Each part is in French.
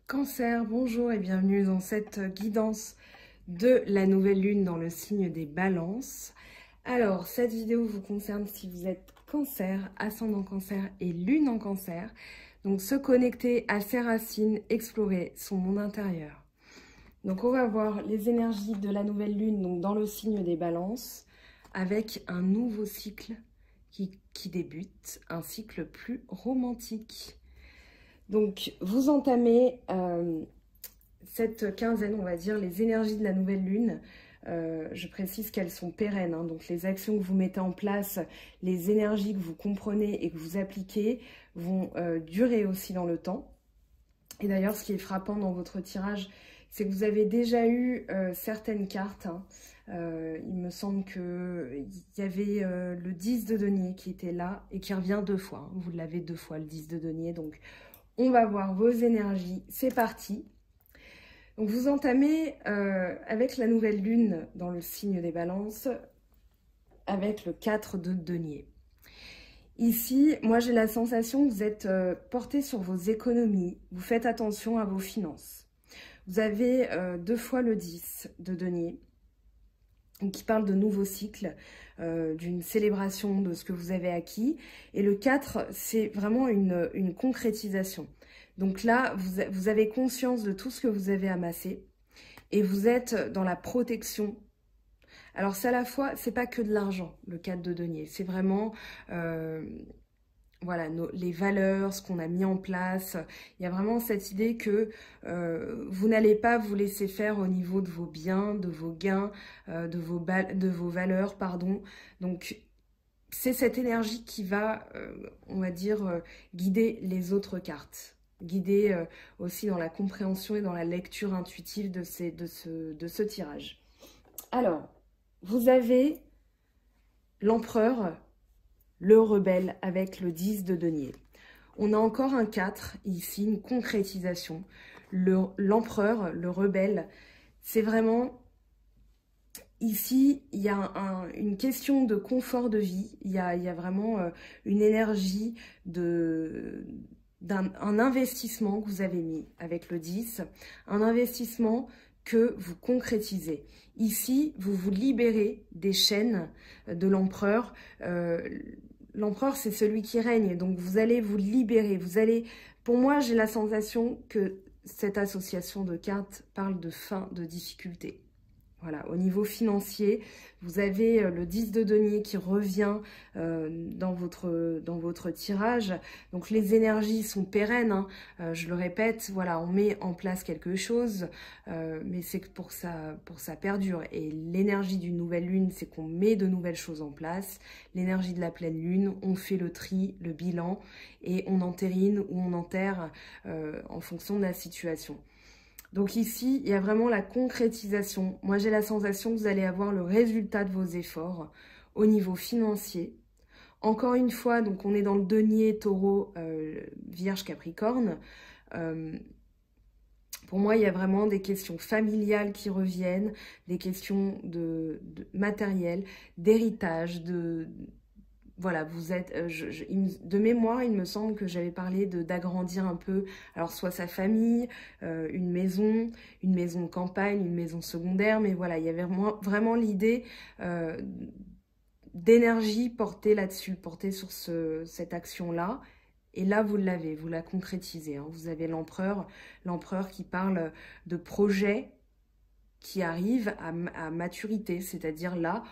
Cancer, bonjour et bienvenue dans cette guidance de la nouvelle lune dans le signe des balances. Alors, cette vidéo vous concerne si vous êtes cancer, ascendant cancer et lune en cancer. Donc, se connecter à ses racines, explorer son monde intérieur. Donc, on va voir les énergies de la nouvelle lune donc dans le signe des balances avec un nouveau cycle qui débute, un cycle plus romantique. Donc, vous entamez cette quinzaine, on va dire, les énergies de la nouvelle lune. Je précise qu'elles sont pérennes, hein, donc les actions que vous mettez en place, les énergies que vous comprenez et que vous appliquez vont durer aussi dans le temps. Et d'ailleurs, ce qui est frappant dans votre tirage, c'est que vous avez déjà eu certaines cartes. Hein. Il me semble qu'il y avait le 10 de denier qui était là et qui revient deux fois. Hein. Vous l'avez deux fois, le 10 de denier, donc... On va voir vos énergies, c'est parti. Donc vous entamez avec la nouvelle lune dans le signe des balances, avec le 4 de denier. Ici, moi j'ai la sensation que vous êtes porté sur vos économies, vous faites attention à vos finances. Vous avez deux fois le 10 de denier, qui parle de nouveaux cycles, d'une célébration de ce que vous avez acquis. Et le 4, c'est vraiment une concrétisation. Donc là, vous avez conscience de tout ce que vous avez amassé et vous êtes dans la protection. Alors c'est à la fois, c'est pas que de l'argent, le 4 de denier, c'est vraiment... voilà, les valeurs, ce qu'on a mis en place. Il y a vraiment cette idée que vous n'allez pas vous laisser faire au niveau de vos biens, de vos gains, de vos valeurs, pardon. Donc, c'est cette énergie qui va, on va dire, guider les autres cartes. Guider aussi dans la compréhension et dans la lecture intuitive de ce tirage. Alors, vous avez l'empereur, le rebelle avec le 10 de denier. On a encore un 4 ici, une concrétisation. L'empereur, le rebelle, c'est vraiment... Ici, il y a une question de confort de vie. Il y a vraiment une énergie d'un investissement que vous avez mis avec le 10. Un investissement que vous concrétisez. Ici, vous vous libérez des chaînes de l'empereur. L'empereur, c'est celui qui règne, donc vous allez vous libérer. Pour moi, j'ai la sensation que cette association de cartes parle de fin de difficulté. Voilà, au niveau financier, vous avez le 10 de denier qui revient dans votre tirage. Donc les énergies sont pérennes, hein. Je le répète, voilà, on met en place quelque chose, mais c'est que pour ça perdure. Et l'énergie d'une nouvelle lune, c'est qu'on met de nouvelles choses en place. L'énergie de la pleine lune, on fait le tri, le bilan, et on entérine ou on enterre en fonction de la situation. Donc ici, il y a vraiment la concrétisation. Moi, j'ai la sensation que vous allez avoir le résultat de vos efforts au niveau financier. Encore une fois, donc on est dans le denier, taureau, vierge, capricorne. Pour moi, il y a vraiment des questions familiales qui reviennent, des questions de matériel, d'héritage, voilà, vous êtes, de mémoire, il me semble que j'avais parlé d'agrandir un peu, alors soit sa famille, une maison de campagne, une maison secondaire, mais voilà, il y avait vraiment l'idée d'énergie portée là-dessus, portée sur cette action-là. Et là, vous l'avez, vous la concrétisez. Hein. Vous avez l'empereur qui parle de projets qui arrivent à maturité, c'est-à-dire là,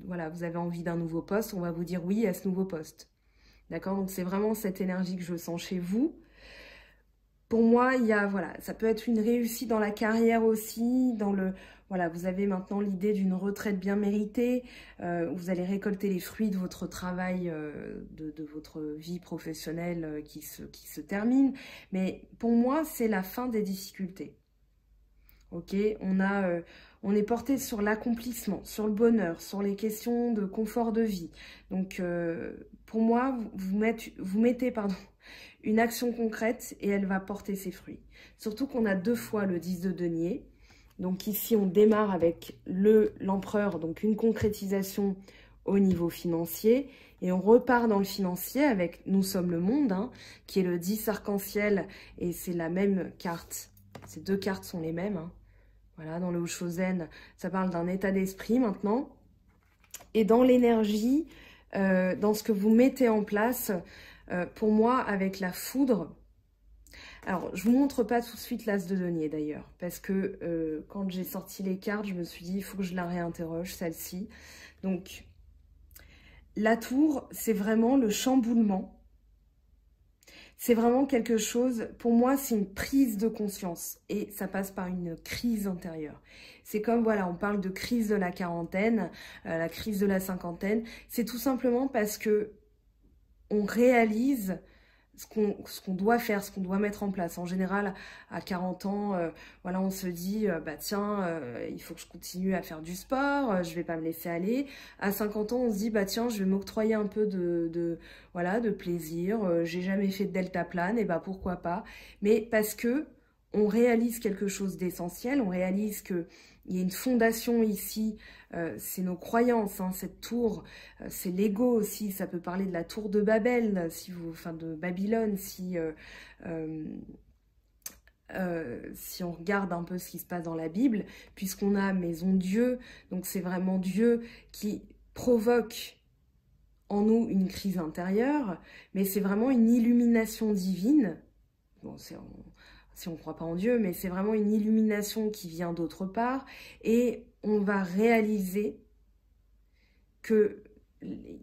voilà, vous avez envie d'un nouveau poste, on va vous dire oui à ce nouveau poste. D'accord? Donc c'est vraiment cette énergie que je sens chez vous. Pour moi, voilà, ça peut être une réussite dans la carrière aussi, voilà, vous avez maintenant l'idée d'une retraite bien méritée, vous allez récolter les fruits de votre travail, de votre vie professionnelle qui se termine. Mais pour moi, c'est la fin des difficultés. Ok, on est porté sur l'accomplissement, sur le bonheur, sur les questions de confort de vie. Donc, pour moi, vous mettez une action concrète et elle va porter ses fruits. Surtout qu'on a deux fois le 10 de denier. Donc ici, on démarre avec l'empereur, donc une concrétisation au niveau financier. Et on repart dans le financier avec Nous sommes le monde, hein, qui est le 10 arc-en-ciel, et c'est la même carte. Ces deux cartes sont les mêmes. Hein. Voilà, dans le Oshozen, ça parle d'un état d'esprit maintenant. Et dans l'énergie, dans ce que vous mettez en place, pour moi, avec la foudre. Alors, je vous montre pas tout de suite l'as de denier d'ailleurs, parce que quand j'ai sorti les cartes, je me suis dit, il faut que je la réinterroge, celle-ci. Donc, la tour, c'est vraiment le chamboulement. C'est vraiment quelque chose, pour moi, c'est une prise de conscience et ça passe par une crise intérieure. C'est comme, voilà, on parle de crise de la quarantaine, la crise de la cinquantaine. C'est tout simplement parce que on réalise ce qu'on doit faire, ce qu'on doit mettre en place. En général, à 40 ans, voilà, on se dit, bah tiens, il faut que je continue à faire du sport, je vais pas me laisser aller. À 50 ans, on se dit, bah tiens, je vais m'octroyer un peu voilà, de plaisir. J'ai jamais fait de deltaplane, et bah pourquoi pas. Mais parce que on réalise quelque chose d'essentiel, on réalise que il y a une fondation ici, c'est nos croyances, hein, cette tour, c'est l'ego aussi, ça peut parler de la tour de Babel, enfin de Babylone, si on regarde un peu ce qui se passe dans la Bible, puisqu'on a Maison Dieu, donc c'est vraiment Dieu qui provoque en nous une crise intérieure, mais c'est vraiment une illumination divine, bon, si on ne croit pas en Dieu, mais c'est vraiment une illumination qui vient d'autre part, et on va réaliser qu'il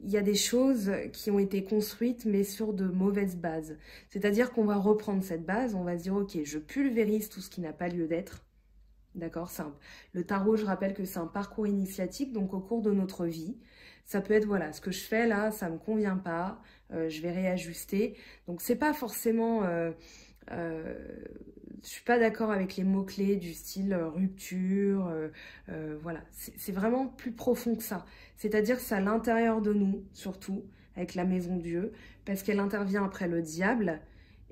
y a des choses qui ont été construites, mais sur de mauvaises bases. C'est-à-dire qu'on va reprendre cette base, on va se dire, ok, je pulvérise tout ce qui n'a pas lieu d'être. D'accord, le tarot, je rappelle que c'est un parcours initiatique, donc au cours de notre vie, ça peut être, voilà, ce que je fais là, ça ne me convient pas, je vais réajuster. Donc c'est pas forcément... je suis pas d'accord avec les mots-clés du style rupture, voilà. C'est vraiment plus profond que ça. C'est-à-dire que c'est à l'intérieur de nous, surtout, avec la maison Dieu, parce qu'elle intervient après le diable.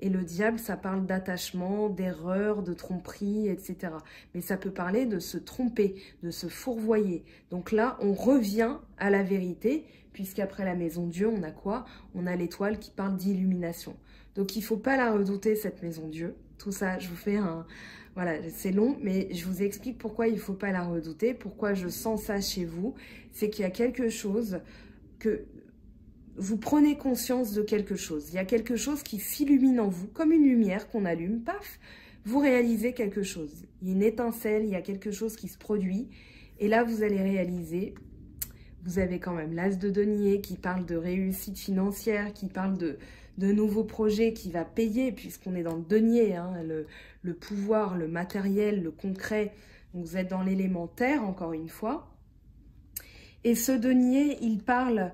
Et le diable, ça parle d'attachement, d'erreur, de tromperie, etc. Mais ça peut parler de se tromper, de se fourvoyer. Donc là, on revient à la vérité, puisqu'après la maison Dieu, on a quoi? On a l'étoile qui parle d'illumination. Donc il ne faut pas la redouter, cette maison Dieu. Tout ça, je vous fais un... Voilà, c'est long, mais je vous explique pourquoi il ne faut pas la redouter, pourquoi je sens ça chez vous. C'est qu'il y a quelque chose que... Vous prenez conscience de quelque chose. Il y a quelque chose qui s'illumine en vous, comme une lumière qu'on allume, paf, vous réalisez quelque chose. Il y a une étincelle, il y a quelque chose qui se produit. Et là, vous allez réaliser, vous avez quand même l'as de denier qui parle de réussite financière, qui parle de nouveaux projets qui va payer, puisqu'on est dans le denier, hein, le pouvoir, le matériel, le concret. Donc vous êtes dans l'élémentaire, encore une fois. Et ce denier, il parle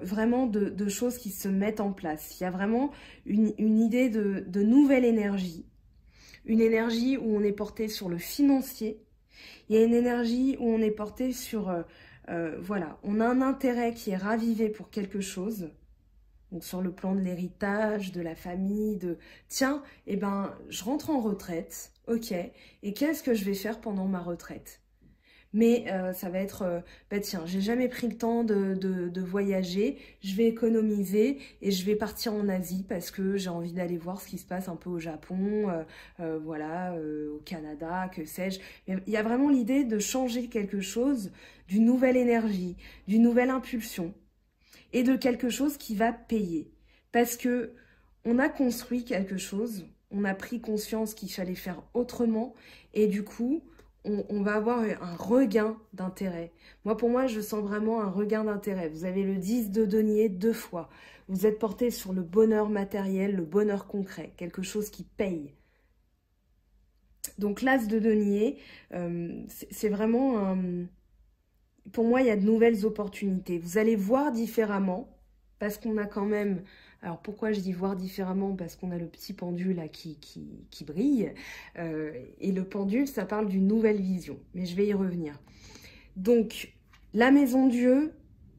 vraiment de choses qui se mettent en place. Il y a vraiment une idée de nouvelle énergie. Une énergie où on est porté sur le financier. Il y a une énergie où on est porté sur... voilà, on a un intérêt qui est ravivé pour quelque chose. Donc sur le plan de l'héritage, de la famille, de... Tiens, eh ben, je rentre en retraite, ok. Et qu'est-ce que je vais faire pendant ma retraite ? Mais ça va être, bah tiens, j'ai jamais pris le temps de voyager, je vais économiser et je vais partir en Asie parce que j'ai envie d'aller voir ce qui se passe un peu au Japon, voilà, au Canada, que sais-je. Il y a vraiment l'idée de changer quelque chose, d'une nouvelle énergie, d'une nouvelle impulsion et de quelque chose qui va payer. Parce que on a construit quelque chose, on a pris conscience qu'il fallait faire autrement et du coup... on va avoir un regain d'intérêt. Pour moi, je sens vraiment un regain d'intérêt. Vous avez le 10 de denier 2 fois. Vous êtes porté sur le bonheur matériel, le bonheur concret, quelque chose qui paye. Donc l'as de denier, c'est vraiment... pour moi, il y a de nouvelles opportunités. Vous allez voir différemment, parce qu'on a quand même... Alors, pourquoi je dis voir différemment? Parce qu'on a le petit pendule là qui brille. Et le pendule, ça parle d'une nouvelle vision. Mais je vais y revenir. Donc, la maison Dieu,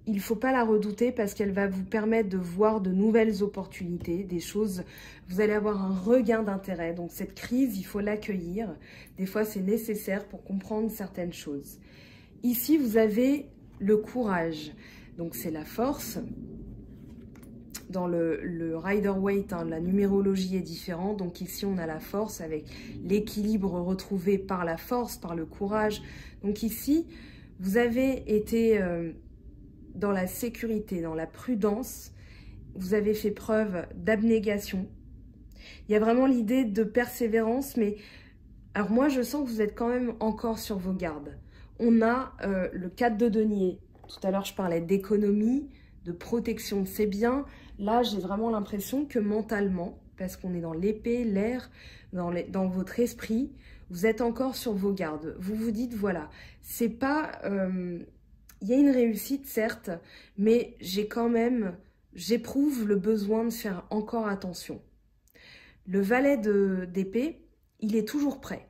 il ne faut pas la redouter parce qu'elle va vous permettre de voir de nouvelles opportunités, des choses... Vous allez avoir un regain d'intérêt. Donc, cette crise, il faut l'accueillir. Des fois, c'est nécessaire pour comprendre certaines choses. Ici, vous avez le courage. Donc, c'est la force... dans le Rider-Waite, hein, la numérologie est différente. Donc ici, on a la force avec l'équilibre retrouvé par la force, par le courage. Donc ici, vous avez été dans la sécurité, dans la prudence. Vous avez fait preuve d'abnégation. Il y a vraiment l'idée de persévérance, mais alors moi, je sens que vous êtes quand même encore sur vos gardes. On a le 4 de denier. Tout à l'heure, je parlais d'économie, de protection. C'est bien. Là, j'ai vraiment l'impression que mentalement, parce qu'on est dans l'épée, l'air, dans votre esprit, vous êtes encore sur vos gardes. Vous vous dites, voilà, c'est pas... il y a une réussite, certes, mais j'éprouve le besoin de faire encore attention. Le valet d'épée, il est toujours prêt.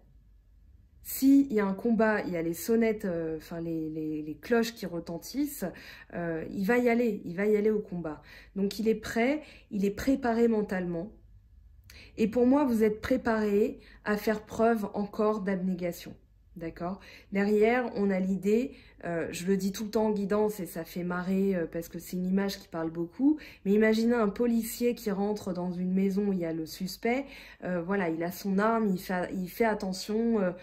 S'il y a un combat, il y a les sonnettes, enfin les cloches qui retentissent, il va y aller au combat. Donc il est prêt, il est préparé mentalement. Et pour moi, vous êtes préparé à faire preuve encore d'abnégation. D'accord? Derrière, on a l'idée, je le dis tout le temps en guidance et ça fait marrer parce que c'est une image qui parle beaucoup, mais imaginez un policier qui rentre dans une maison où il y a le suspect, voilà, il a son arme, il fait attention,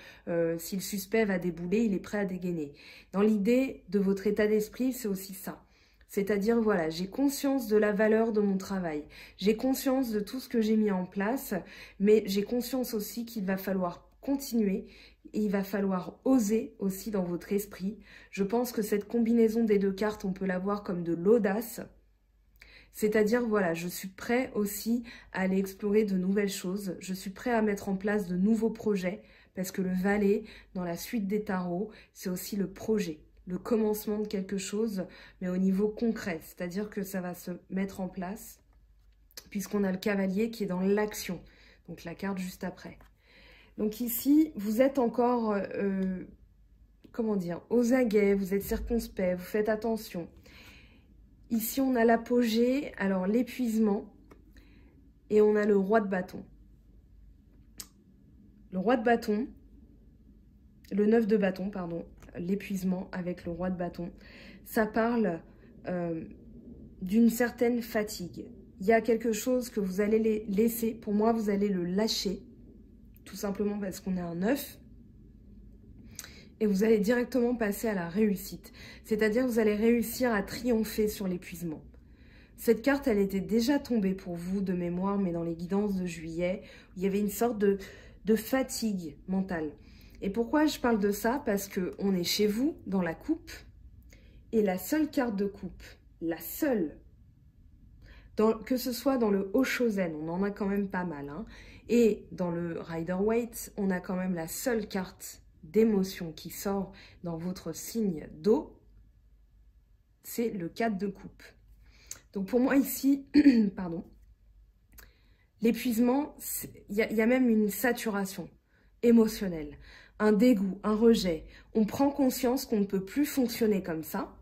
si le suspect va débouler, il est prêt à dégainer. Dans l'idée de votre état d'esprit, c'est aussi ça. C'est-à-dire, voilà, j'ai conscience de la valeur de mon travail, j'ai conscience de tout ce que j'ai mis en place, mais j'ai conscience aussi qu'il va falloir continuer. Et il va falloir oser aussi dans votre esprit. Je pense que cette combinaison des deux cartes, on peut la voir comme de l'audace. C'est-à-dire, voilà, je suis prêt aussi à aller explorer de nouvelles choses. Je suis prêt à mettre en place de nouveaux projets. Parce que le valet, dans la suite des tarots, c'est aussi le projet. Le commencement de quelque chose, mais au niveau concret. C'est-à-dire que ça va se mettre en place. Puisqu'on a le cavalier qui est dans l'action. Donc la carte juste après. Donc ici, vous êtes encore, comment dire, aux aguets, vous êtes circonspect, vous faites attention. Ici, on a l'apogée, alors l'épuisement, et on a le roi de bâton. Le roi de bâton, le 9 de bâton, pardon, l'épuisement avec le roi de bâton, ça parle d'une certaine fatigue. Il y a quelque chose que vous allez laisser, pour moi, vous allez le lâcher. Tout simplement parce qu'on est un 9. Et vous allez directement passer à la réussite. C'est-à-dire que vous allez réussir à triompher sur l'épuisement. Cette carte, elle était déjà tombée pour vous de mémoire, mais dans les guidances de juillet, il y avait une sorte de fatigue mentale. Et pourquoi je parle de ça? Parce qu'on est chez vous, dans la coupe, et la seule carte de coupe, la seule, que ce soit dans le Oshozen, on en a quand même pas mal, hein, et dans le Rider-Waite, on a quand même la seule carte d'émotion qui sort dans votre signe d'eau, c'est le 4 de coupe. Donc pour moi ici, pardon, l'épuisement, il y a même une saturation émotionnelle, un dégoût, un rejet. On prend conscience qu'on ne peut plus fonctionner comme ça.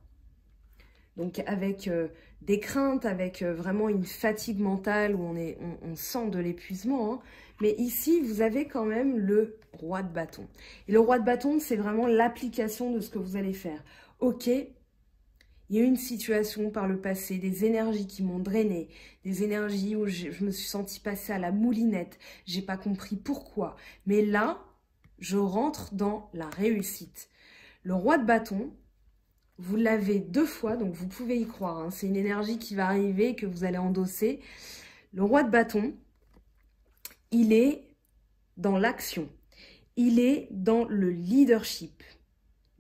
Donc avec des craintes, avec vraiment une fatigue mentale où on sent de l'épuisement. Hein. Mais ici, vous avez quand même le roi de bâton. Et le roi de bâton, c'est vraiment l'application de ce que vous allez faire. Ok, il y a eu une situation par le passé, des énergies qui m'ont drainé, des énergies où je me suis sentie passer à la moulinette. J'ai pas compris pourquoi. Mais là, je rentre dans la réussite. Le roi de bâton, vous l'avez 2 fois, donc vous pouvez y croire. Hein. C'est une énergie qui va arriver, que vous allez endosser. Le roi de bâton, il est dans l'action. Il est dans le leadership.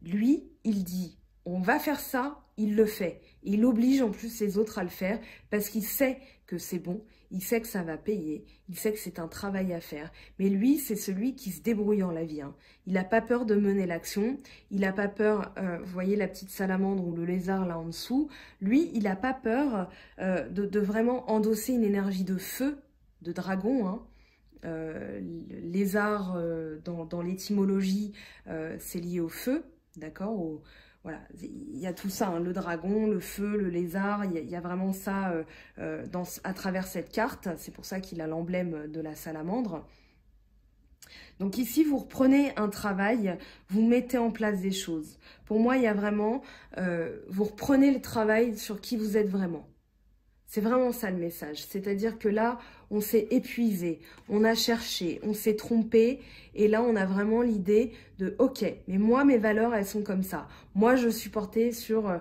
Lui, il dit, on va faire ça, il le fait. Il oblige en plus les autres à le faire parce qu'il sait que c'est bon, il sait que ça va payer, il sait que c'est un travail à faire. Mais lui, c'est celui qui se débrouille dans la vie. Hein. Il n'a pas peur de mener l'action, il n'a pas peur, vous voyez la petite salamandre ou le lézard là en dessous, lui, il n'a pas peur de vraiment endosser une énergie de feu, de dragon. Hein. Lézard, dans l'étymologie, c'est lié au feu, d'accord, voilà, il y a tout ça, hein, le dragon, le feu, le lézard, il y a vraiment ça à travers cette carte. C'est pour ça qu'il a l'emblème de la salamandre. Donc ici, vous reprenez un travail, vous mettez en place des choses. Pour moi, il y a vraiment, vous reprenez le travail sur qui vous êtes vraiment. C'est vraiment ça le message. C'est-à-dire que là, on s'est épuisé, on a cherché, on s'est trompé. Et là, on a vraiment l'idée de « Ok, mais moi, mes valeurs, elles sont comme ça. Moi, je suis portée sur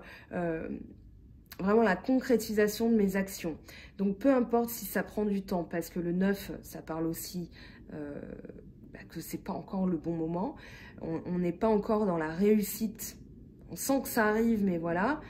vraiment la concrétisation de mes actions. » Donc, peu importe si ça prend du temps, parce que le 9, ça parle aussi que c'est pas encore le bon moment. On n'est pas encore dans la réussite. On sent que ça arrive, mais voilà.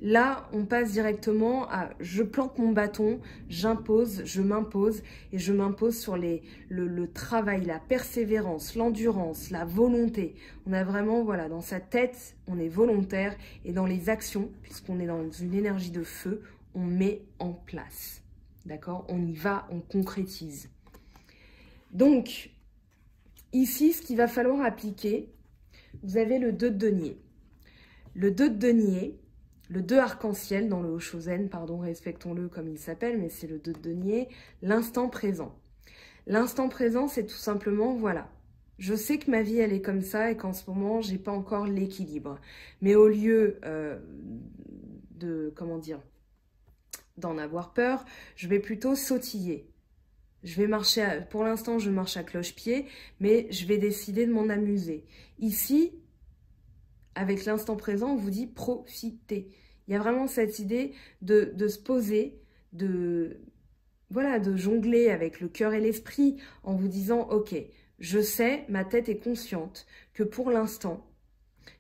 Là, on passe directement à « je plante mon bâton, j'impose, je m'impose » et je m'impose sur le travail, la persévérance, l'endurance, la volonté. On a vraiment, voilà, dans sa tête, on est volontaire et dans les actions, puisqu'on est dans une énergie de feu, on met en place. D'accord? On y va, on concrétise. Donc, ici, ce qu'il va falloir appliquer, vous avez le 2 de denier. Le 2 de denier, le 2 arc-en-ciel dans le Hoshozen, pardon, respectons-le comme il s'appelle, mais c'est le 2 de denier, l'instant présent. L'instant présent, c'est tout simplement, voilà, je sais que ma vie, elle est comme ça et qu'en ce moment, j'ai pas encore l'équilibre. Mais au lieu comment dire, d'en avoir peur, je vais plutôt sautiller. Je vais marcher, pour l'instant, je marche à cloche-pied, mais je vais décider de m'en amuser. Ici, avec l'instant présent, on vous dit profiter. Il y a vraiment cette idée de se poser, voilà, de jongler avec le cœur et l'esprit en vous disant « Ok, je sais, ma tête est consciente que pour l'instant,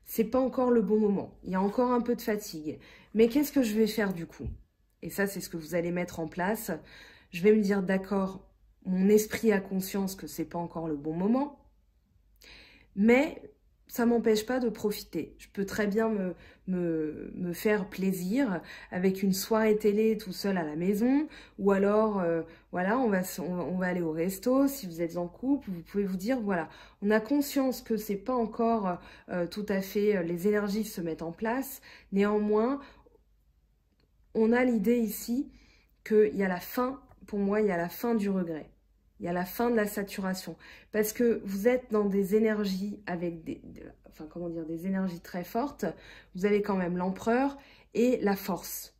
c'est pas encore le bon moment. Il y a encore un peu de fatigue. Mais qu'est-ce que je vais faire du coup ?» Et ça, c'est ce que vous allez mettre en place. Je vais me dire « D'accord, mon esprit a conscience que c'est pas encore le bon moment. Mais ça m'empêche pas de profiter. Je peux très bien me faire plaisir avec une soirée télé tout seul à la maison, ou alors, voilà, on va aller au resto. Si vous êtes en couple, vous pouvez vous dire, voilà, on a conscience que c'est pas encore tout à fait, les énergies se mettent en place. Néanmoins, on a l'idée ici qu'il y a la fin, pour moi, il y a la fin du regret. Il y a la fin de la saturation. Parce que vous êtes dans des énergies avec des énergies très fortes. Vous avez quand même l'empereur et la force.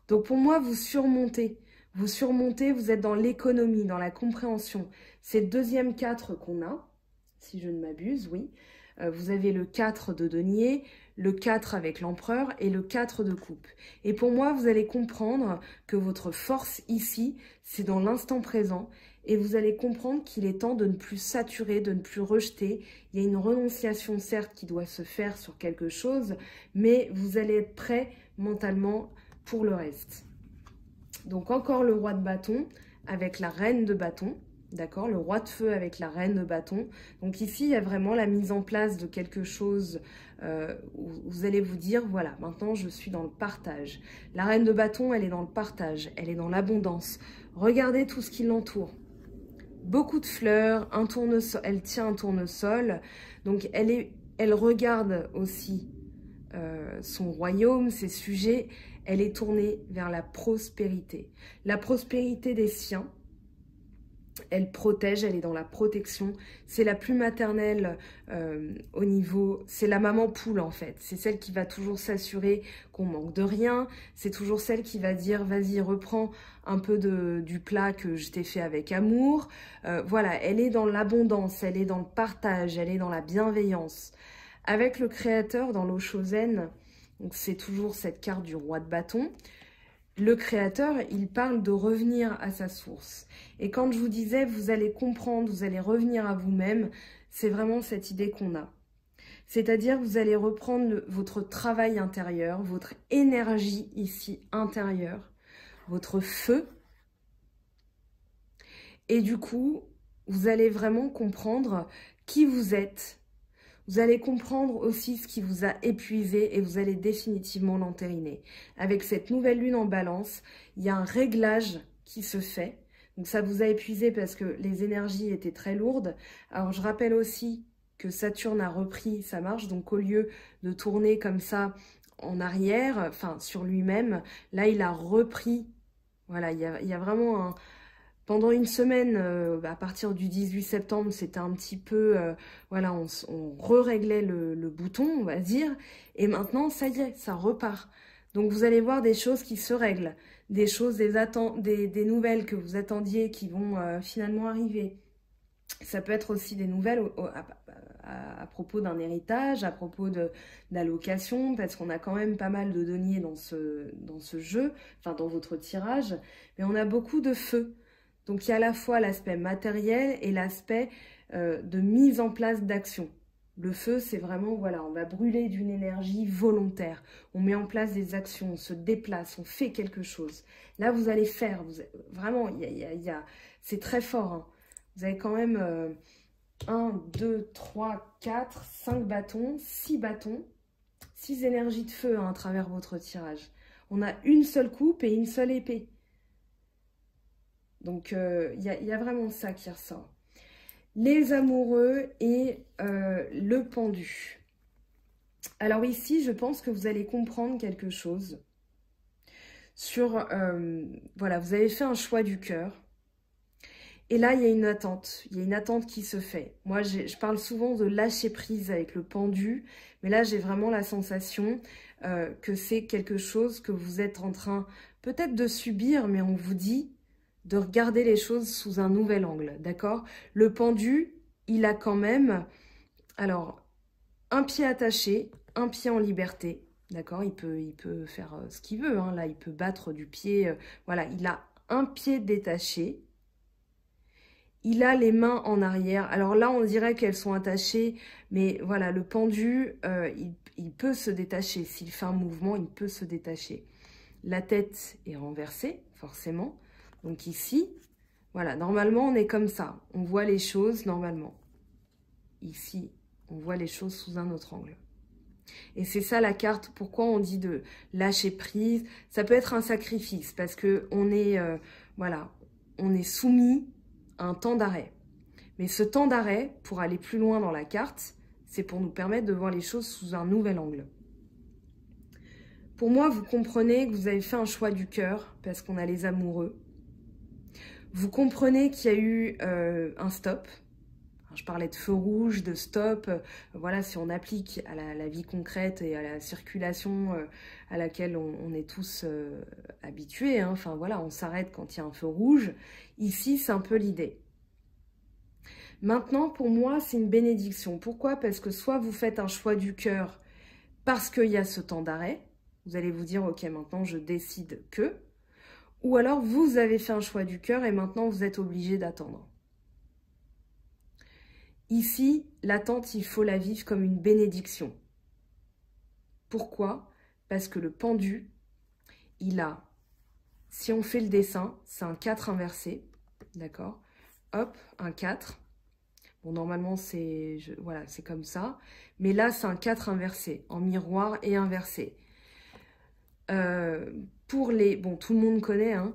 Donc pour moi, vous surmontez. Vous surmontez, vous êtes dans l'économie, dans la compréhension. C'est le deuxième 4 qu'on a, si je ne m'abuse, oui. Vous avez le 4 de denier, le 4 avec l'empereur et le 4 de coupe. Et pour moi, vous allez comprendre que votre force ici, c'est dans l'instant présent. Et vous allez comprendre qu'il est temps de ne plus saturer, de ne plus rejeter. Il y a une renonciation, certes, qui doit se faire sur quelque chose, mais vous allez être prêt mentalement pour le reste. Donc encore le roi de bâton avec la reine de bâton. D'accord, le roi de feu avec la reine de bâton. Donc ici, il y a vraiment la mise en place de quelque chose où vous allez vous dire, voilà, maintenant je suis dans le partage. La reine de bâton, elle est dans le partage, elle est dans l'abondance. Regardez tout ce qui l'entoure. Beaucoup de fleurs, un tournesol, elle tient un tournesol. Donc elle regarde aussi son royaume, ses sujets. Elle est tournée vers la prospérité. La prospérité des siens. Elle protège, elle est dans la protection. C'est la plus maternelle au niveau... C'est la maman poule en fait. C'est celle qui va toujours s'assurer qu'on manque de rien. C'est toujours celle qui va dire « Vas-y, reprends un peu du plat que je t'ai fait avec amour. » Voilà, elle est dans l'abondance, elle est dans le partage, elle est dans la bienveillance. Avec le créateur dans l'Hoshozen, c'est toujours cette carte du roi de bâton. Le créateur, il parle de revenir à sa source. Et quand je vous disais, vous allez comprendre, vous allez revenir à vous-même, c'est vraiment cette idée qu'on a. C'est-à-dire que vous allez reprendre votre travail intérieur, votre énergie ici intérieure, votre feu. Et du coup, vous allez vraiment comprendre qui vous êtes. Vous allez comprendre aussi ce qui vous a épuisé et vous allez définitivement l'entériner. Avec cette nouvelle lune en balance, il y a un réglage qui se fait. Donc ça vous a épuisé parce que les énergies étaient très lourdes. Alors je rappelle aussi que Saturne a repris sa marche. Donc au lieu de tourner comme ça en arrière, enfin sur lui-même, là il a repris. Voilà, il y a vraiment un... Pendant une semaine, à partir du 18 septembre, c'était un petit peu, voilà, on re-réglait le bouton, on va dire. Et maintenant, ça y est, ça repart. Donc, vous allez voir des choses qui se règlent, des choses, des nouvelles que vous attendiez qui vont finalement arriver. Ça peut être aussi des nouvelles à propos d'un héritage, à propos d'allocation, parce qu'on a quand même pas mal de deniers dans ce jeu, enfin dans votre tirage, mais on a beaucoup de feu. Donc il y a à la fois l'aspect matériel et l'aspect de mise en place d'action. Le feu, c'est vraiment, voilà, on va brûler d'une énergie volontaire. On met en place des actions, on se déplace, on fait quelque chose. Là, vous allez faire, vraiment, c'est très fort. Hein. Vous avez quand même 1, 2, 3, 4, 5 bâtons, 6 bâtons, 6 énergies de feu hein, à travers votre tirage. On a une seule coupe et une seule épée. Donc, il y a vraiment ça qui ressort. Les amoureux et le pendu. Alors ici, je pense que vous allez comprendre quelque chose sur... voilà, vous avez fait un choix du cœur. Et là, il y a une attente. Il y a une attente qui se fait. Moi, je parle souvent de lâcher prise avec le pendu. Mais là, j'ai vraiment la sensation que c'est quelque chose que vous êtes en train peut-être de subir, mais on vous dit de regarder les choses sous un nouvel angle. D'accord? Le pendu, il a quand même, alors, un pied attaché, un pied en liberté, d'accord? Il peut faire ce qu'il veut, hein. Là, il peut battre du pied, voilà, il a un pied détaché, il a les mains en arrière. Alors là, on dirait qu'elles sont attachées, mais voilà, le pendu, il peut se détacher. S'il fait un mouvement, il peut se détacher. La tête est renversée, forcément. Donc ici, voilà, normalement, on est comme ça. On voit les choses normalement. Ici, on voit les choses sous un autre angle. Et c'est ça la carte, pourquoi on dit de lâcher prise. Ça peut être un sacrifice, parce que on est, voilà, on est soumis à un temps d'arrêt. Mais ce temps d'arrêt, pour aller plus loin dans la carte, c'est pour nous permettre de voir les choses sous un nouvel angle. Pour moi, vous comprenez que vous avez fait un choix du cœur, parce qu'on a les amoureux. Vous comprenez qu'il y a eu un stop. Je parlais de feu rouge, de stop. Voilà, si on applique à la vie concrète et à la circulation à laquelle on est tous habitués, hein. Enfin voilà, on s'arrête quand il y a un feu rouge. Ici, c'est un peu l'idée. Maintenant, pour moi, c'est une bénédiction. Pourquoi? Parce que soit vous faites un choix du cœur parce qu'il y a ce temps d'arrêt. Vous allez vous dire, ok, maintenant je décide que. Ou alors, vous avez fait un choix du cœur et maintenant vous êtes obligé d'attendre. Ici, l'attente, il faut la vivre comme une bénédiction. Pourquoi? Parce que le pendu, il a, si on fait le dessin, c'est un 4 inversé, d'accord? Hop, un 4. Bon, normalement, c'est voilà, c'est comme ça. Mais là, c'est un 4 inversé, en miroir et inversé. Pour les... Bon, tout le monde connaît, hein.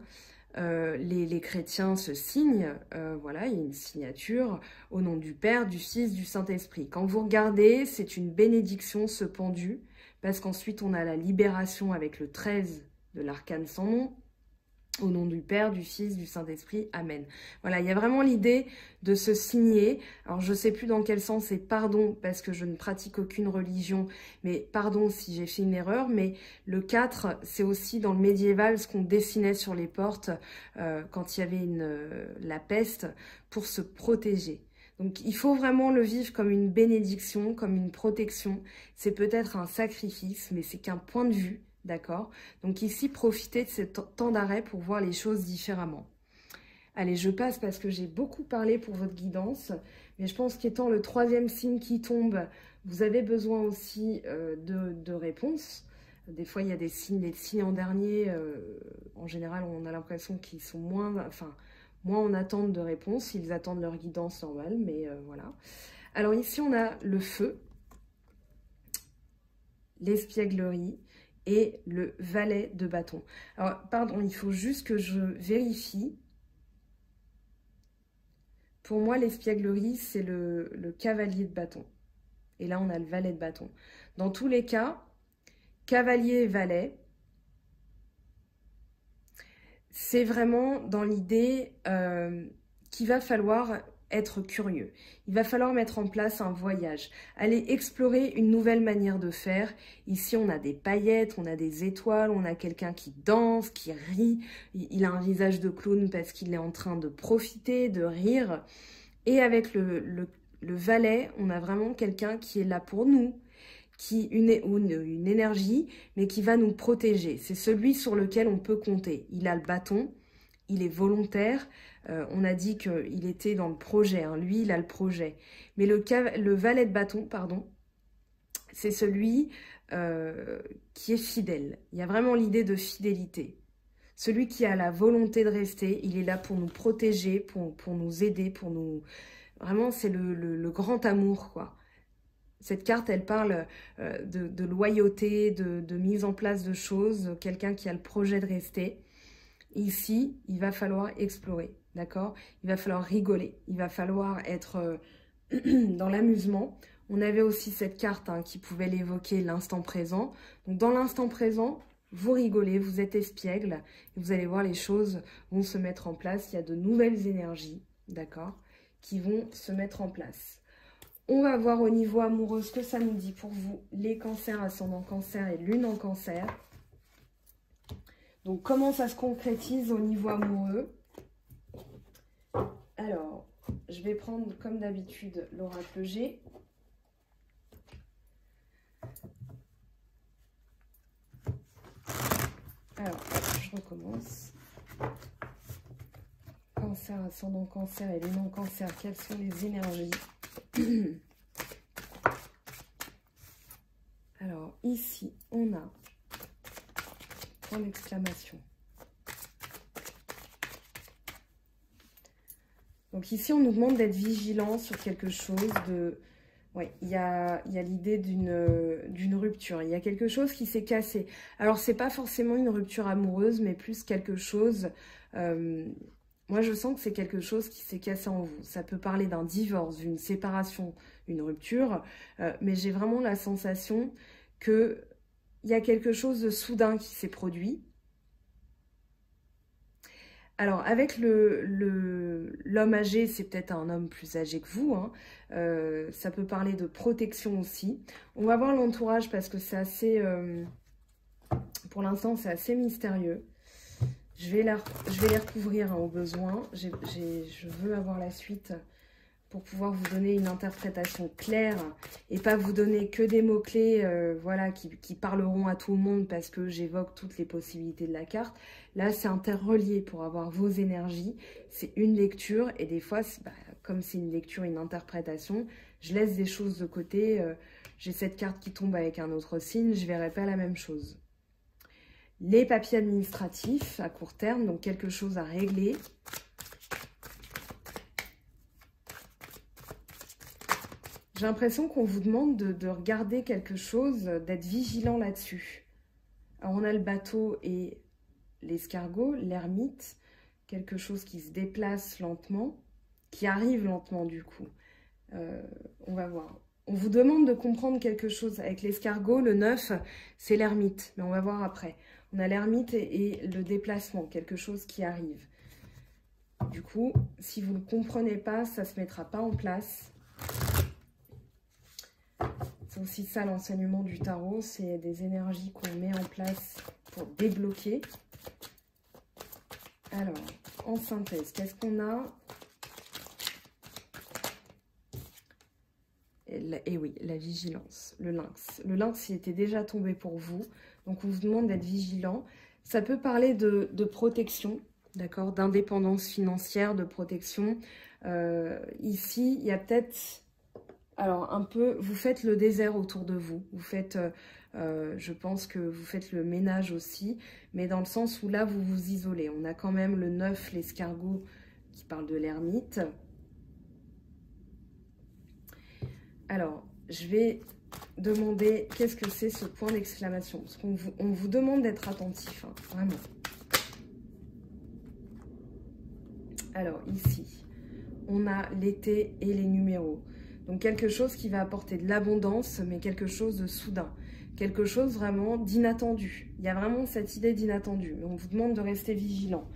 Les chrétiens se signent, voilà, il y a une signature au nom du Père, du Fils, du Saint-Esprit. Quand vous regardez, c'est une bénédiction ce pendu, parce qu'ensuite on a la libération avec le 13 de l'arcane sans nom, au nom du Père, du Fils, du Saint-Esprit, Amen. Voilà, il y a vraiment l'idée de se signer. Alors, je ne sais plus dans quel sens, c'est pardon, parce que je ne pratique aucune religion, mais pardon si j'ai fait une erreur. Mais le 4, c'est aussi dans le médiéval ce qu'on dessinait sur les portes quand il y avait la peste pour se protéger. Donc, il faut vraiment le vivre comme une bénédiction, comme une protection. C'est peut-être un sacrifice, mais c'est qu'un point de vue. D'accord? Donc ici, profitez de ce temps d'arrêt pour voir les choses différemment. Allez, je passe parce que j'ai beaucoup parlé pour votre guidance. Mais je pense qu'étant le 3e signe qui tombe, vous avez besoin aussi de réponses. Des fois, il y a des signes en dernier. En général, on a l'impression qu'ils sont moins en attente de réponses. Ils attendent leur guidance normale, mais voilà. Alors ici, on a le feu, l'espièglerie, et le valet de bâton. Alors, pardon, il faut juste que je vérifie. Pour moi, l'espièglerie, c'est le cavalier de bâton. Et là, on a le valet de bâton. Dans tous les cas, cavalier et valet, c'est vraiment dans l'idée qu'il va falloir être curieux. Il va falloir mettre en place un voyage, aller explorer une nouvelle manière de faire. Ici, on a des paillettes, on a des étoiles, on a quelqu'un qui danse, qui rit. Il a un visage de clown parce qu'il est en train de profiter, de rire. Et avec le valet, on a vraiment quelqu'un qui est là pour nous, une énergie, mais qui va nous protéger. C'est celui sur lequel on peut compter. Il a le bâton, il est volontaire. On a dit qu'il était dans le projet. Hein. Lui, il a le projet. Mais le valet de bâton, pardon, c'est celui qui est fidèle. Il y a vraiment l'idée de fidélité. Celui qui a la volonté de rester, il est là pour nous protéger, pour nous aider, pour nous... Vraiment, c'est le grand amour, quoi. Cette carte, elle parle de loyauté, de mise en place de choses, quelqu'un qui a le projet de rester. Ici, il va falloir explorer, d'accord? Il va falloir rigoler, il va falloir être dans l'amusement. On avait aussi cette carte hein, qui pouvait l'évoquer, l'instant présent. Donc, dans l'instant présent, vous rigolez, vous êtes espiègle, et vous allez voir les choses vont se mettre en place. Il y a de nouvelles énergies, d'accord, qui vont se mettre en place. On va voir au niveau amoureux ce que ça nous dit pour vous, les cancers, ascendant cancer et lune en cancer. Donc, comment ça se concrétise au niveau amoureux? Alors, je vais prendre, comme d'habitude, l'oracle G. Alors, je recommence. Cancer, ascendant cancer et lune en cancer, quelles sont les énergies? Alors, ici, on a point d'exclamation. Donc ici, on nous demande d'être vigilant sur quelque chose de... Ouais, il y a l'idée d'une rupture. Il y a quelque chose qui s'est cassé. Alors, c'est pas forcément une rupture amoureuse, mais plus quelque chose... moi, je sens que c'est quelque chose qui s'est cassé en vous. Ça peut parler d'un divorce, d'une séparation, une rupture, mais j'ai vraiment la sensation qu'il y a quelque chose de soudain qui s'est produit. Alors, avec l'homme âgé, c'est peut-être un homme plus âgé que vous. Hein. Ça peut parler de protection aussi. On va voir l'entourage parce que c'est assez... pour l'instant, c'est assez mystérieux. Je vais les recouvrir hein, au besoin. Je veux avoir la suite pour pouvoir vous donner une interprétation claire et pas vous donner que des mots-clés voilà, qui parleront à tout le monde parce que j'évoque toutes les possibilités de la carte. Là, c'est interrelié pour avoir vos énergies. C'est une lecture et des fois, comme c'est une lecture, une interprétation, je laisse des choses de côté. J'ai cette carte qui tombe avec un autre signe, je ne verrai pas la même chose. Les papiers administratifs à court terme, donc quelque chose à régler. J'ai l'impression qu'on vous demande de regarder quelque chose, d'être vigilant là-dessus. Alors, on a le bateau et l'escargot, l'ermite, quelque chose qui se déplace lentement, qui arrive lentement du coup. On va voir. On vous demande de comprendre quelque chose. Avec l'escargot, le 9, c'est l'ermite, mais on va voir après. On a l'ermite et le déplacement, quelque chose qui arrive. Du coup, si vous ne comprenez pas, ça ne se mettra pas en place. C'est aussi ça l'enseignement du tarot, c'est des énergies qu'on met en place pour débloquer. Alors, en synthèse, qu'est-ce qu'on a? Et oui, la vigilance, le lynx. Le lynx, il était déjà tombé pour vous, donc on vous demande d'être vigilant. Ça peut parler de protection, d'accord, d'indépendance financière, de protection. Ici, il y a peut-être... Alors, un peu, vous faites le désert autour de vous. Vous faites, je pense que vous faites le ménage aussi, mais dans le sens où là, vous vous isolez. On a quand même le 9, l'escargot, qui parle de l'ermite. Alors, je vais demander qu'est-ce que c'est ce point d'exclamation. Parce qu'on vous demande d'être attentif, hein, vraiment. Alors, ici, on a l'été et les numéros. Donc, quelque chose qui va apporter de l'abondance, mais quelque chose de soudain. Quelque chose vraiment d'inattendu. Il y a vraiment cette idée d'inattendu. Mais on vous demande de rester vigilant.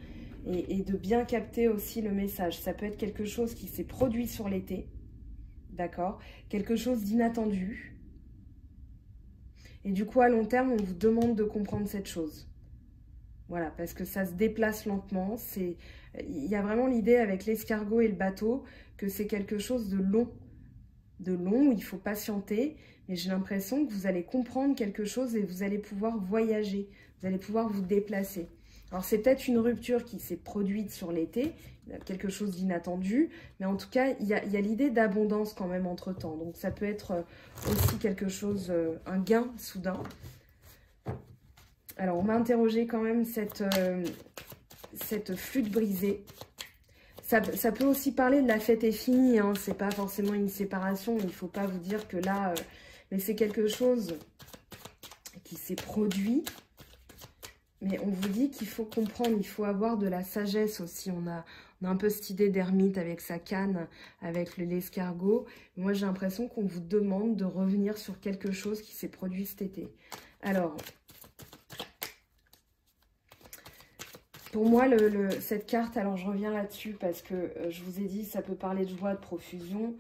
et de bien capter aussi le message. Ça peut être quelque chose qui s'est produit sur l'été, d'accord? Quelque chose d'inattendu. Et du coup, à long terme, on vous demande de comprendre cette chose. Voilà, parce que ça se déplace lentement. Il y a vraiment l'idée avec l'escargot et le bateau que c'est quelque chose de long, où il faut patienter. Mais j'ai l'impression que vous allez comprendre quelque chose et vous allez pouvoir voyager, vous allez pouvoir vous déplacer. Alors c'est peut-être une rupture qui s'est produite sur l'été, quelque chose d'inattendu, mais en tout cas, il y a l'idée d'abondance quand même entre-temps. Donc ça peut être aussi quelque chose, un gain soudain. Alors, on m'a interrogé quand même cette flûte brisée. Ça peut aussi parler de la fête est finie, hein. C'est pas forcément une séparation. Il ne faut pas vous dire que là... mais c'est quelque chose qui s'est produit. Mais on vous dit qu'il faut comprendre, il faut avoir de la sagesse aussi. On a un peu cette idée d'ermite avec sa canne, avec l'escargot. Moi, j'ai l'impression qu'on vous demande de revenir sur quelque chose qui s'est produit cet été. Alors... pour moi, cette carte, alors je reviens là-dessus parce que je vous ai dit, ça peut parler de joie, de profusion,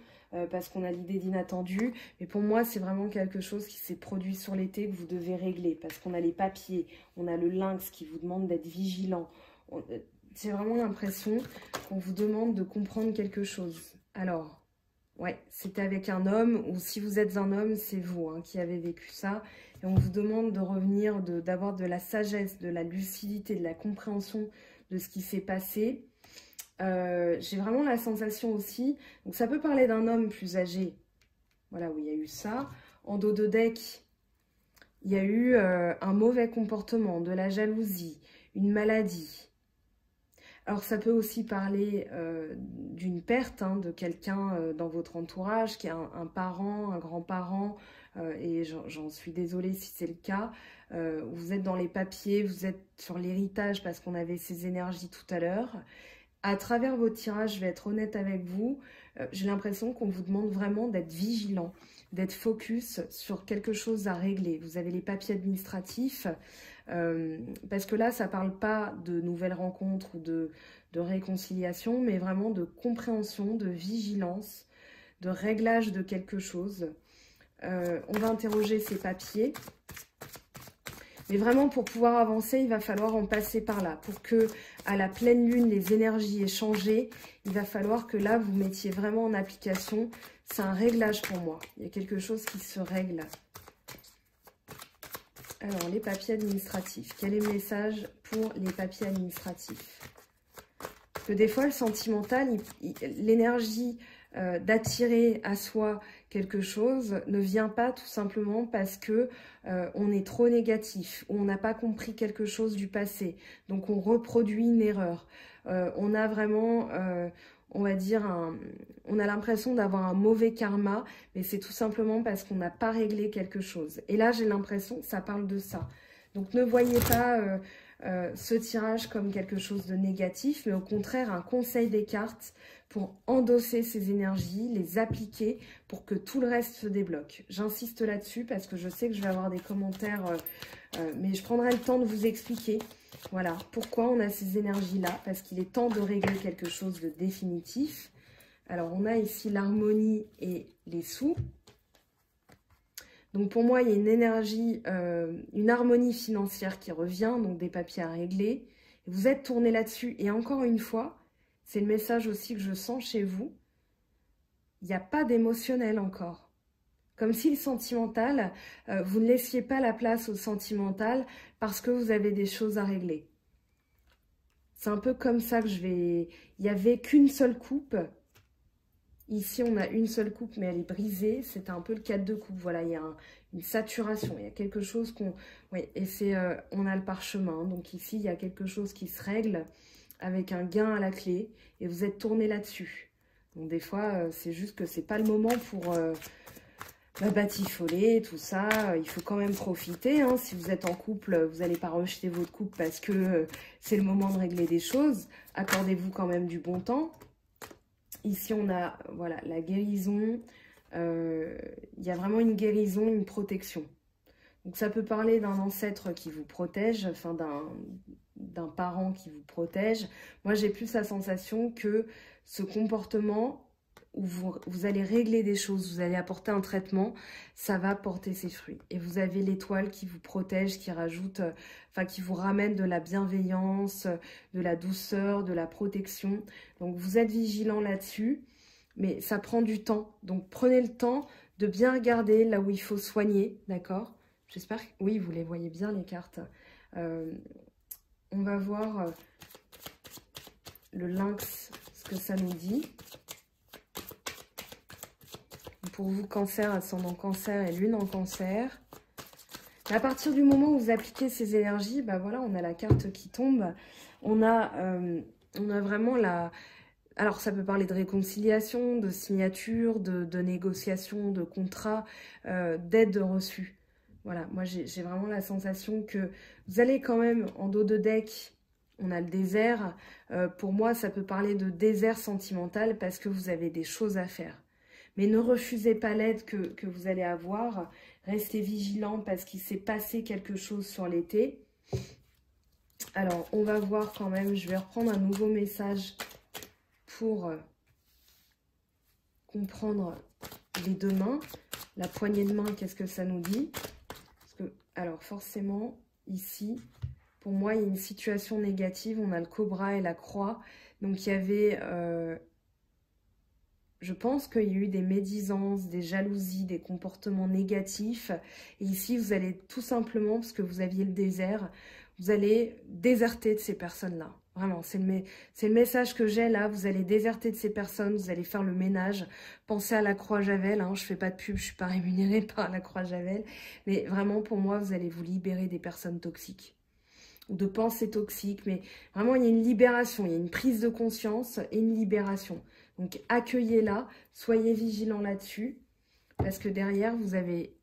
parce qu'on a l'idée d'inattendu. Mais pour moi, c'est vraiment quelque chose qui s'est produit sur l'été que vous devez régler, parce qu'on a les papiers, on a le lynx qui vous demande d'être vigilant. J'ai vraiment l'impression qu'on vous demande de comprendre quelque chose. Alors, ouais, c'était avec un homme, ou si vous êtes un homme, c'est vous hein, qui avez vécu ça. Et on vous demande de revenir, d'avoir de la sagesse, de la lucidité, de la compréhension de ce qui s'est passé. J'ai vraiment la sensation aussi, donc ça peut parler d'un homme plus âgé, voilà où il y a eu ça. En dos de deck, il y a eu un mauvais comportement, de la jalousie, une maladie. Alors ça peut aussi parler d'une perte hein, de quelqu'un dans votre entourage, qui est un parent, un grand-parent, et j'en suis désolée si c'est le cas. Vous êtes dans les papiers, vous êtes sur l'héritage parce qu'on avait ces énergies tout à l'heure. À travers vos tirages, je vais être honnête avec vous, j'ai l'impression qu'on vous demande vraiment d'être vigilant, d'être focus sur quelque chose à régler. Vous avez les papiers administratifs, parce que là, ça ne parle pas de nouvelles rencontres ou de réconciliation, mais vraiment de compréhension, de vigilance, de réglage de quelque chose. On va interroger ces papiers. Mais vraiment, pour pouvoir avancer, il va falloir en passer par là. Pour que, à la pleine lune, les énergies aient changé, il va falloir que là, vous mettiez vraiment en application. C'est un réglage pour moi. Il y a quelque chose qui se règle. Alors, les papiers administratifs. Quel est le message pour les papiers administratifs? Parce que des fois, le sentimental, l'énergie d'attirer à soi quelque chose ne vient pas tout simplement parce que on est trop négatif, ou on n'a pas compris quelque chose du passé, donc on reproduit une erreur. On a vraiment, on va dire, on a l'impression d'avoir un mauvais karma, mais c'est tout simplement parce qu'on n'a pas réglé quelque chose. Et là, j'ai l'impression que ça parle de ça. Donc ne voyez pas ce tirage comme quelque chose de négatif, mais au contraire un conseil des cartes pour endosser ces énergies, les appliquer pour que tout le reste se débloque. J'insiste là-dessus parce que je sais que je vais avoir des commentaires, mais je prendrai le temps de vous expliquer, voilà, pourquoi on a ces énergies-là, parce qu'il est temps de régler quelque chose de définitif. Alors, on a ici l'harmonie et les sous. Donc, pour moi, il y a une énergie, une harmonie financière qui revient, donc des papiers à régler. Vous êtes tourné là-dessus, et encore une fois, c'est le message aussi que je sens chez vous. Il n'y a pas d'émotionnel encore. Comme si le sentimental, vous ne laissiez pas la place au sentimental parce que vous avez des choses à régler. C'est un peu comme ça que je vais... Il n'y avait qu'une seule coupe. Ici, on a une seule coupe, mais elle est brisée. C'était un peu le 4 de coupe. Voilà, il y a une saturation. Il y a quelque chose qu'on... Oui, et c'est... on a le parchemin. Donc ici, il y a quelque chose qui se règle avec un gain à la clé, et vous êtes tourné là-dessus. Donc des fois, c'est juste que c'est pas le moment pour batifoler, tout ça. Il faut quand même profiter. Hein. Si vous êtes en couple, vous n'allez pas rejeter votre couple parce que c'est le moment de régler des choses. Accordez-vous quand même du bon temps. Ici, on a voilà, la guérison. Il y a vraiment une guérison, une protection. Donc ça peut parler d'un ancêtre qui vous protège, enfin d'un parent qui vous protège. Moi, j'ai plus la sensation que ce comportement où vous allez régler des choses, vous allez apporter un traitement, ça va porter ses fruits. Et vous avez l'étoile qui vous protège, qui rajoute, enfin qui vous ramène de la bienveillance, de la douceur, de la protection. Donc vous êtes vigilant là-dessus, mais ça prend du temps. Donc prenez le temps de bien regarder là où il faut soigner, d'accord? J'espère que oui, vous les voyez bien les cartes. On va voir le lynx, ce que ça nous dit. Pour vous, cancer, ascendant cancer et lune en cancer. À partir du moment où vous appliquez ces énergies, bah voilà, on a la carte qui tombe. On a vraiment la... Alors, ça peut parler de réconciliation, de signature, de négociation, de contrat, d'aide reçue. Voilà, moi, j'ai vraiment la sensation que vous allez quand même en dos de deck. On a le désert. Pour moi, ça peut parler de désert sentimental parce que vous avez des choses à faire. Mais ne refusez pas l'aide que vous allez avoir. Restez vigilant parce qu'il s'est passé quelque chose sur l'été. Alors, on va voir quand même. Je vais reprendre un nouveau message pour comprendre les deux mains. La poignée de main, qu'est-ce que ça nous dit? Parce que, alors, forcément, ici, pour moi, il y a une situation négative. On a le cobra et la croix. Donc, il y avait... je pense qu'il y a eu des médisances, des jalousies, des comportements négatifs. Et ici, vous allez tout simplement, parce que vous aviez le désert, vous allez déserter de ces personnes-là. Vraiment, c'est le message que j'ai là. Vous allez déserter de ces personnes, vous allez faire le ménage. Pensez à la Croix-Javel. Hein, je ne fais pas de pub, je ne suis pas rémunérée par la Croix-Javel. Mais vraiment, pour moi, vous allez vous libérer des personnes toxiques. Ou de pensées toxiques. Mais vraiment, il y a une libération, il y a une prise de conscience et une libération. Donc, accueillez-la, soyez vigilants là-dessus, parce que derrière, vous avez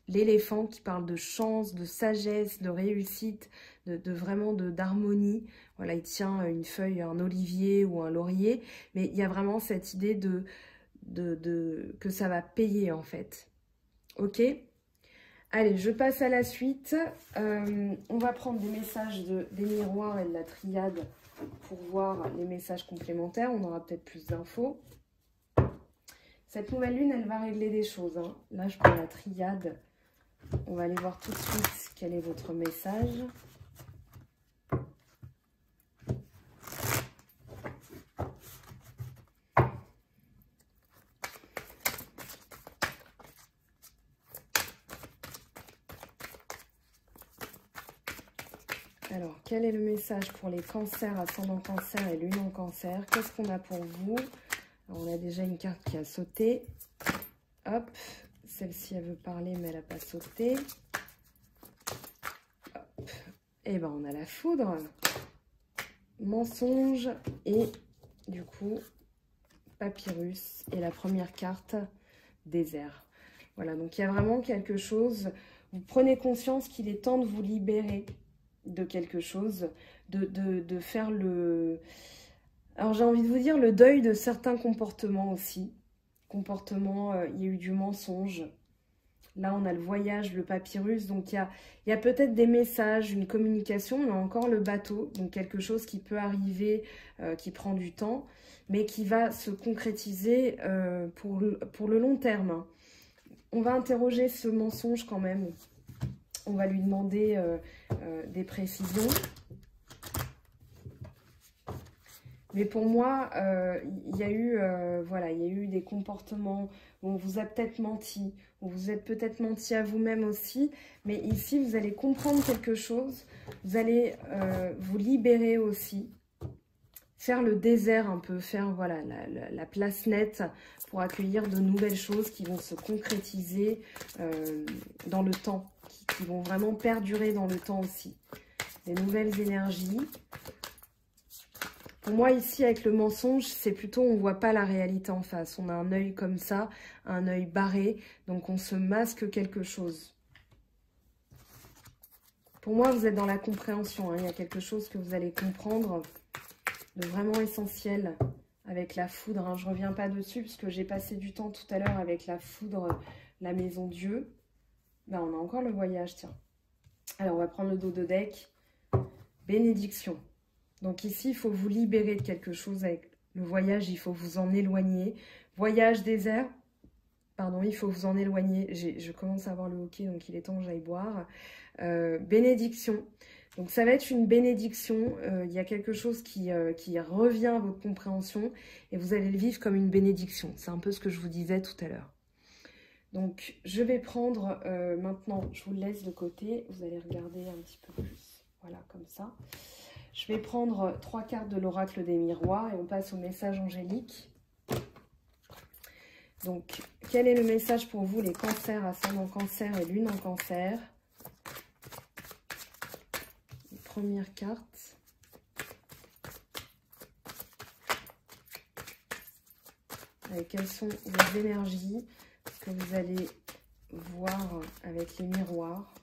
l'éléphant qui parle de chance, de sagesse, de réussite, vraiment d'harmonie. Voilà, il tient une feuille, un olivier ou un laurier, mais il y a vraiment cette idée que ça va payer, en fait. Ok ? Allez, je passe à la suite. On va prendre des messages des miroirs et de la triade pour voir les messages complémentaires. On aura peut-être plus d'infos. Cette nouvelle lune, elle va régler des choses. Hein. Là, je prends la triade. On va aller voir tout de suite quel est votre message. Alors, quel est le message pour les cancers, ascendant cancer et lune en cancer? Qu'est-ce qu'on a pour vous? Alors, on a déjà une carte qui a sauté. Hop, celle-ci, elle veut parler, mais elle n'a pas sauté. Hop, et ben on a la foudre, mensonge et du coup, papyrus. Et la première carte, désert. Voilà, donc il y a vraiment quelque chose. Vous prenez conscience qu'il est temps de vous libérer de quelque chose, de faire le... Alors j'ai envie de vous dire le deuil de certains comportements aussi. Comportements, il y a eu du mensonge. Là on a le voyage, le papyrus, donc il y a peut-être des messages, une communication. On a encore le bateau, donc quelque chose qui peut arriver, qui prend du temps, mais qui va se concrétiser pour le long terme. On va interroger ce mensonge quand même. On va lui demander des précisions. Mais pour moi, il y a eu, voilà, il y a eu des comportements où on vous a peut-être menti, où vous êtes peut-être menti à vous-même aussi. Mais ici, vous allez comprendre quelque chose. Vous allez vous libérer aussi. Faire le désert un peu, faire voilà, la place nette pour accueillir de nouvelles choses qui vont se concrétiser dans le temps, qui vont vraiment perdurer dans le temps aussi. Des nouvelles énergies. Pour moi, ici, avec le mensonge, c'est plutôt, on ne voit pas la réalité en face. On a un œil comme ça, un œil barré, donc on se masque quelque chose. Pour moi, vous êtes dans la compréhension. Hein. Il y a quelque chose que vous allez comprendre de vraiment essentiel avec la foudre. Hein. Je ne reviens pas dessus parce que j'ai passé du temps tout à l'heure avec la foudre, la maison Dieu. Ben, on a encore le voyage, tiens. Alors, on va prendre le dos de deck. Bénédiction. Donc ici, il faut vous libérer de quelque chose avec le voyage. Il faut vous en éloigner. Voyage, désert. Pardon, il faut vous en éloigner. Je commence à avoir le hoquet, donc il est temps que j'aille boire. Bénédiction. Donc ça va être une bénédiction. Il y a quelque chose qui revient à votre compréhension et vous allez le vivre comme une bénédiction. C'est un peu ce que je vous disais tout à l'heure. Donc je vais prendre maintenant, je vous le laisse de côté. Vous allez regarder un petit peu plus. Voilà, comme ça. Je vais prendre 3 cartes de l'oracle des miroirs et on passe au message angélique. Donc, quel est le message pour vous, les cancers, ascendant cancer et lune en cancer? Première carte. Avec quelles sont vos énergies que vous allez voir avec les miroirs?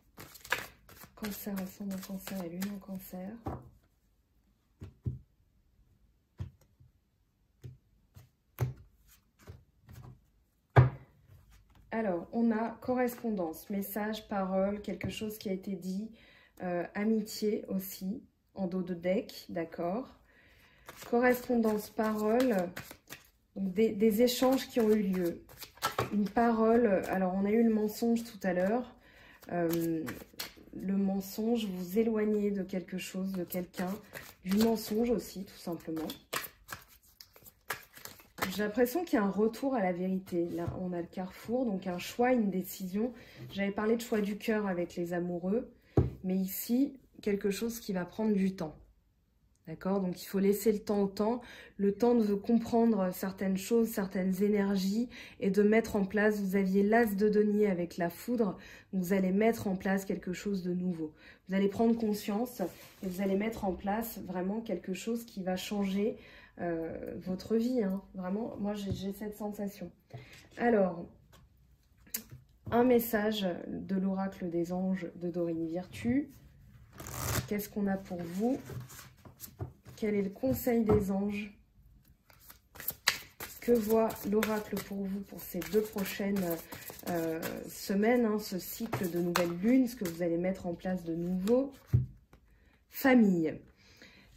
Cancer, ascendant cancer et lune en cancer. Alors, on a correspondance, message, parole, quelque chose qui a été dit, amitié aussi, en dos de deck, d'accord. Correspondance, parole, donc des échanges qui ont eu lieu. Une parole, alors on a eu le mensonge tout à l'heure. Le mensonge, vous éloignez de quelque chose, de quelqu'un, du mensonge aussi, tout simplement. J'ai l'impression qu'il y a un retour à la vérité. Là, on a le carrefour, donc un choix, une décision. J'avais parlé de choix du cœur avec les amoureux, mais ici, quelque chose qui va prendre du temps. D'accord? Donc, il faut laisser le temps de comprendre certaines choses, certaines énergies et de mettre en place. Vous aviez l'as de denier avec la foudre, vous allez mettre en place quelque chose de nouveau. Vous allez prendre conscience et vous allez mettre en place vraiment quelque chose qui va changer votre vie, hein. Vraiment, moi j'ai cette sensation. Alors, un message de l'oracle des anges de Dorine Virtue. Qu'est-ce qu'on a pour vous? Quel est le conseil des anges? Que voit l'oracle pour vous pour ces 2 prochaines semaines, hein, ce cycle de nouvelle lune, ce que vous allez mettre en place de nouveau? Famille.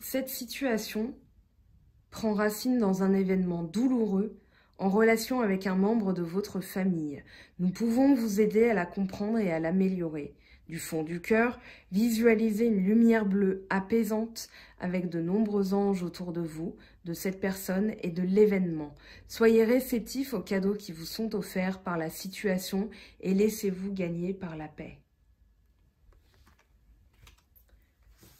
Cette situation prend racine dans un événement douloureux en relation avec un membre de votre famille. Nous pouvons vous aider à la comprendre et à l'améliorer. Du fond du cœur, visualisez une lumière bleue apaisante avec de nombreux anges autour de vous, de cette personne et de l'événement. Soyez réceptifs aux cadeaux qui vous sont offerts par la situation et laissez-vous gagner par la paix.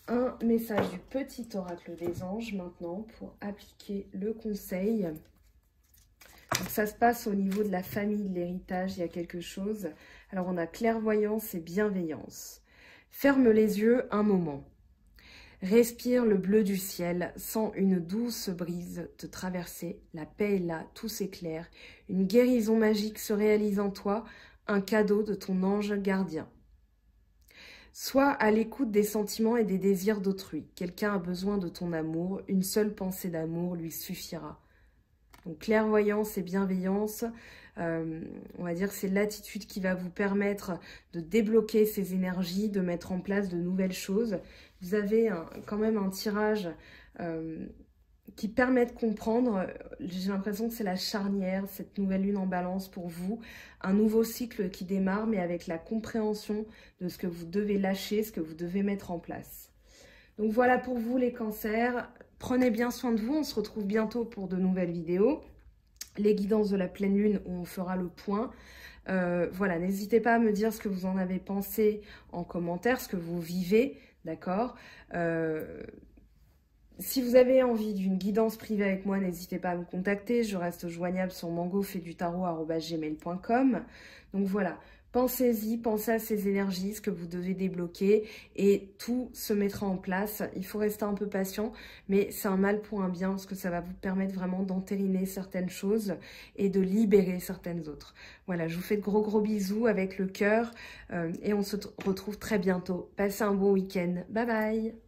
Un message du petit oracle des anges maintenant pour appliquer le conseil. Donc ça se passe au niveau de la famille, de l'héritage, il y a quelque chose. Alors on a clairvoyance et bienveillance. Ferme les yeux un moment. Respire le bleu du ciel, sens une douce brise te traverser. La paix est là, tout s'éclaire. Une guérison magique se réalise en toi, un cadeau de ton ange gardien. Sois à l'écoute des sentiments et des désirs d'autrui. Quelqu'un a besoin de ton amour, une seule pensée d'amour lui suffira. Donc clairvoyance et bienveillance, on va dire que c'est l'attitude qui va vous permettre de débloquer ces énergies, de mettre en place de nouvelles choses. Vous avez quand même un tirage qui permet de comprendre, j'ai l'impression que c'est la charnière, cette nouvelle lune en balance pour vous, un nouveau cycle qui démarre, mais avec la compréhension de ce que vous devez lâcher, ce que vous devez mettre en place. Donc voilà pour vous les cancers, prenez bien soin de vous, on se retrouve bientôt pour de nouvelles vidéos, les guidances de la pleine lune où on fera le point. Voilà, n'hésitez pas à me dire ce que vous en avez pensé en commentaire, ce que vous vivez, d'accord ? Si vous avez envie d'une guidance privée avec moi, n'hésitez pas à me contacter. Je reste joignable sur mangofaidutarot@gmail.com. Donc voilà, pensez-y, pensez à ces énergies, ce que vous devez débloquer et tout se mettra en place. Il faut rester un peu patient, mais c'est un mal pour un bien parce que ça va vous permettre vraiment d'entériner certaines choses et de libérer certaines autres. Voilà, je vous fais de gros bisous avec le cœur et on se retrouve très bientôt. Passez un bon week-end. Bye bye!